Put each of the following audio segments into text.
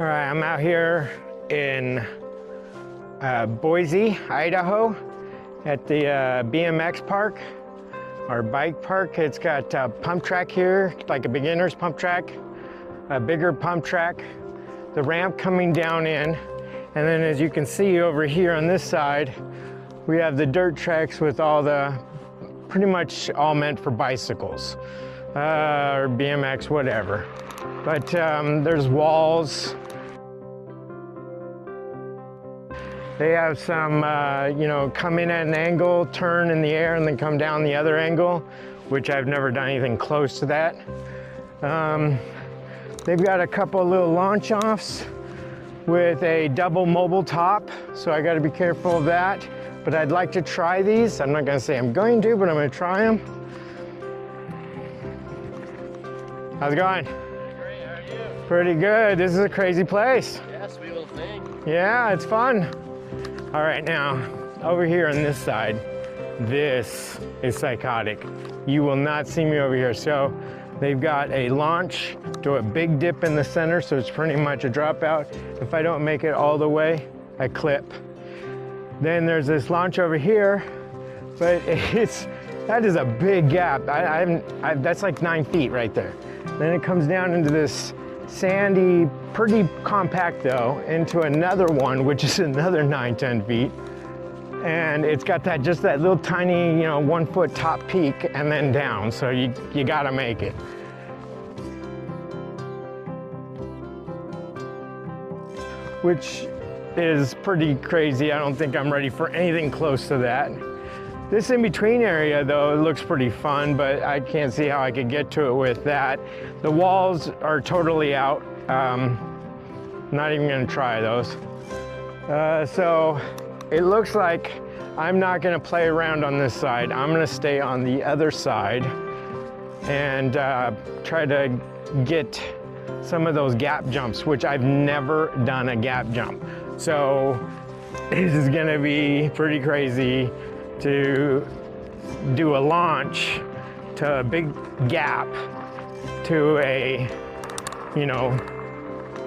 All right, I'm out here in Boise, Idaho at the BMX park, or bike park. It's got a pump track here, like a beginner's pump track, a bigger pump track, the ramp coming down in, and then as you can see over here on this side, we have the dirt tracks with all the, pretty much all meant for bicycles, or BMX, whatever. But there's walls. They have some, you know, come in at an angle, turn in the air, and then come down the other angle, which I've never done anything close to that. They've got a couple little launch offs with a double mobile top, so I got to be careful of that. But I'd like to try these. I'm not going to say I'm going to, but I'm going to try them. How's it going? Great, how are you? Pretty good. This is a crazy place. Yeah, sweet little thing. Yeah, it's fun. All right, now, over here on this side, this is psychotic. You will not see me over here. So they've got a launch, do a big dip in the center, so it's pretty much a dropout. If I don't make it all the way, I clip. Then there's this launch over here, but that is a big gap. That's like 9 feet right there. Then it comes down into this sandy, pretty compact though, into another one, which is another 9-10 feet. And it's got that, just that little tiny, you know, 1 foot top peak and then down. So you gotta make it. Which is pretty crazy. I don't think I'm ready for anything close to that. This in-between area though, it looks pretty fun, but I can't see how I could get to it with that. The walls are totally out. Not even gonna try those. So it looks like I'm not gonna play around on this side. I'm gonna stay on the other side and try to get some of those gap jumps, which I've never done a gap jump. So this is gonna be pretty crazy to do a launch to a big gap to a, you know,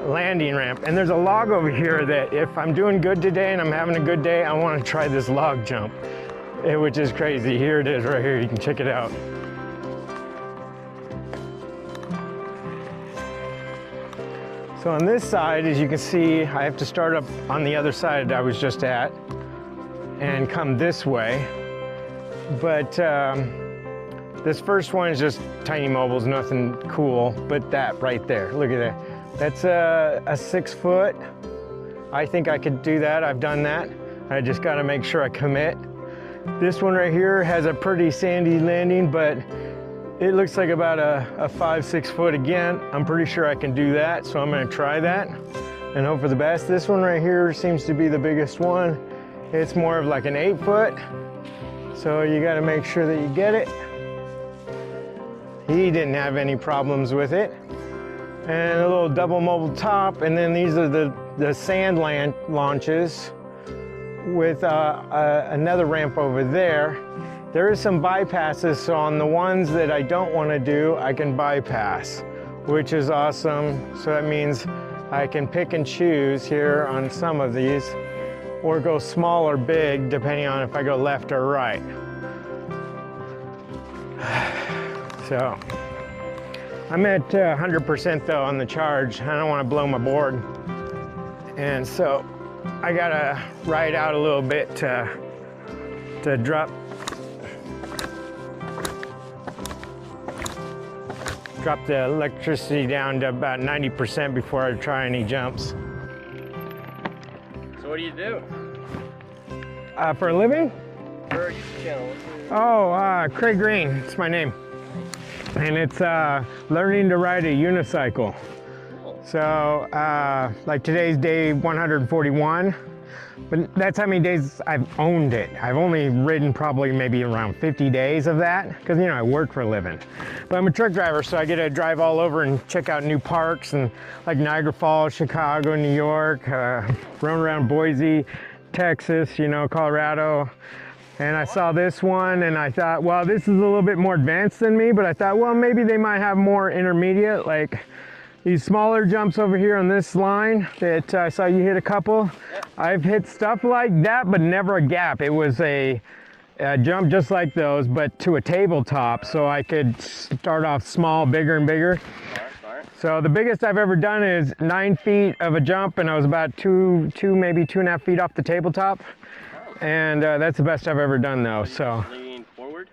landing ramp. And there's a log over here that if I'm doing good today and I'm having a good day, I want to try this log jump, which is crazy. Here it is right here. You can check it out. So on this side, as you can see, I have to start up on the other side I was just at and come this way. But this first one is just tiny mobiles, nothing cool, but that right there, look at that. That's a 6 foot. I think I could do that. I've done that. I just got to make sure I commit. This one right here has a pretty sandy landing, but it looks like about a 5-6 foot again. I'm pretty sure I can do that, so I'm going to try that and hope for the best. This one right here seems to be the biggest one. It's more of like an 8 foot, so you got to make sure that you get it. He didn't have any problems with it. And a little double mobile top, and then these are the sand launches with another ramp over there. There is some bypasses, so on the ones that I don't want to do, I can bypass, which is awesome. So that means I can pick and choose here on some of these, or go small or big, depending on if I go left or right. So I'm at 100% though on the charge. I don't want to blow my board. And so I gotta ride out a little bit to drop the electricity down to about 90% before I try any jumps. So what do you do? For a living? For a YouTube channel. Oh, Craig Green, it's my name. And it's learning to ride a unicycle. Cool. So, like today's day 141, but that's how many days I've owned it. I've only ridden probably maybe around 50 days of that, because you know, I work for a living. But I'm a truck driver, so I get to drive all over and check out new parks, and like Niagara Falls, Chicago, New York, run around Boise, Texas, you know, Colorado. And I saw this one and I thought, well, this is a little bit more advanced than me, but I thought, well, maybe they might have more intermediate, like these smaller jumps over here on this line that I saw you hit a couple. Yep. I've hit stuff like that, but never a gap. It was a jump just like those, but to a tabletop, so I could start off small, bigger and bigger. Smart. So the biggest I've ever done is 9 feet of a jump, and I was about maybe 2.5 feet off the tabletop. And that's the best I've ever done though, so. Lean forward?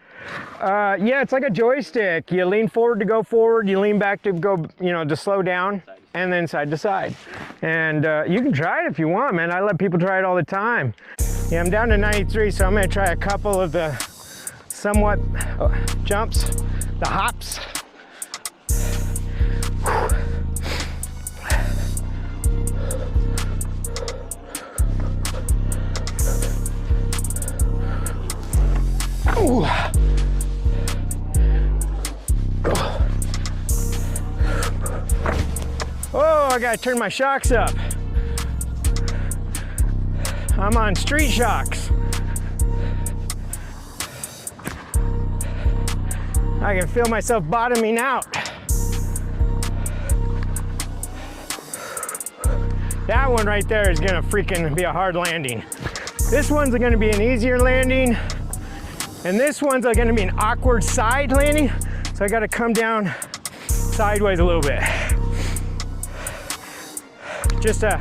Yeah, it's like a joystick. You lean forward to go forward, you lean back to go, to slow down, and then side to side. And you can try it if you want, man. I let people try it all the time. Yeah, I'm down to 93, so I'm gonna try a couple of the somewhat jumps, the hops. Ooh. Oh, I gotta turn my shocks up. I'm on street shocks. I can feel myself bottoming out. That one right there is gonna freaking be a hard landing. This one's gonna be an easier landing, and this one's gonna be an awkward side landing, so I gotta come down sideways a little bit, just to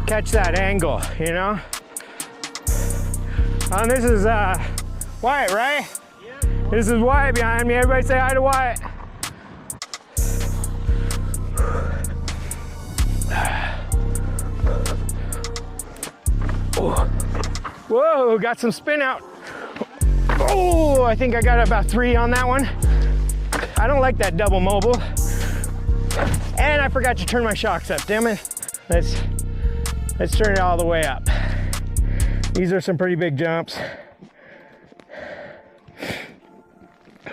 catch that angle, And this is Wyatt, right? Yeah. This is Wyatt behind me. Everybody say hi to Wyatt. Whoa, got some spin out. Oh, I think I got about 3 on that one. I don't like that double mobile. And I forgot to turn my shocks up, damn it. Let's turn it all the way up. These are some pretty big jumps.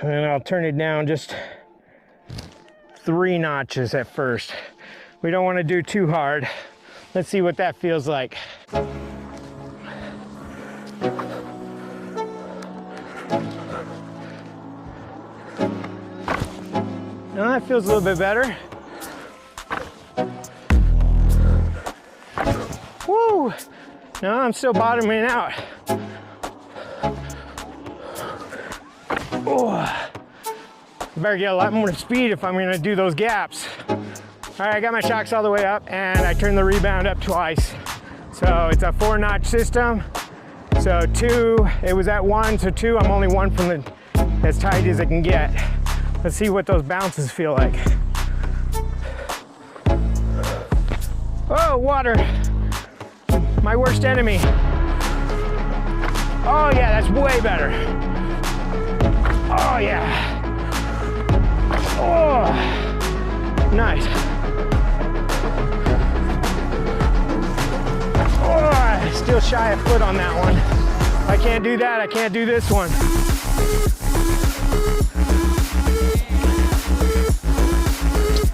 And I'll turn it down just 3 notches at first. We don't want to do too hard. Let's see what that feels like. Now that feels a little bit better. Woo! No, I'm still bottoming out. Oh, better get a lot more speed if I'm gonna do those gaps. All right, I got my shocks all the way up, and I turned the rebound up twice. So it's a 4-notch system. So 2, it was at 1, so 2, I'm only 1 from as tight as it can get. Let's see what those bounces feel like. Oh, water. My worst enemy. Oh yeah, that's way better. Oh yeah. Oh, nice. Oh, still shy a foot on that one. If I can't do that, I can't do this one.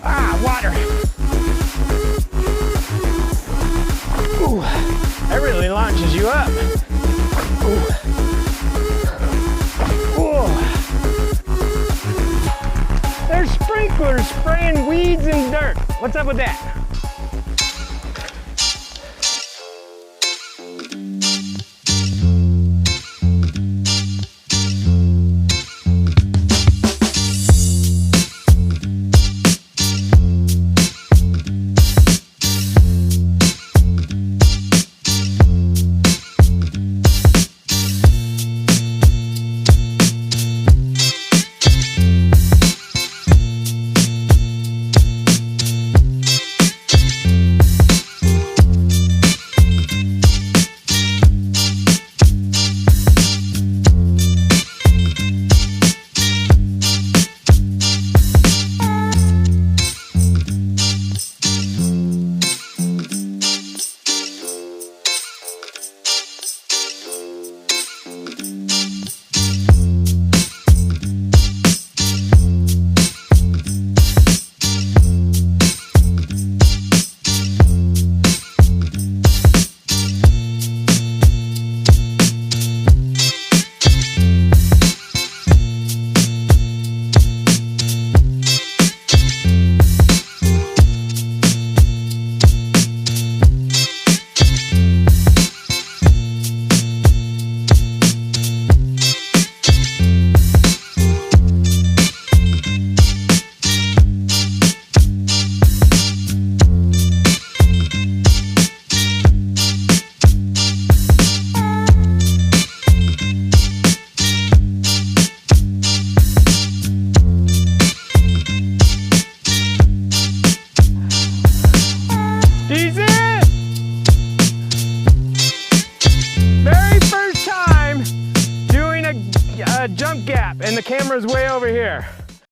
Ah, water. Ooh, that really launches you up. Ooh. Ooh. There's sprinklers spraying weeds and dirt. What's up with that? And the camera's way over here.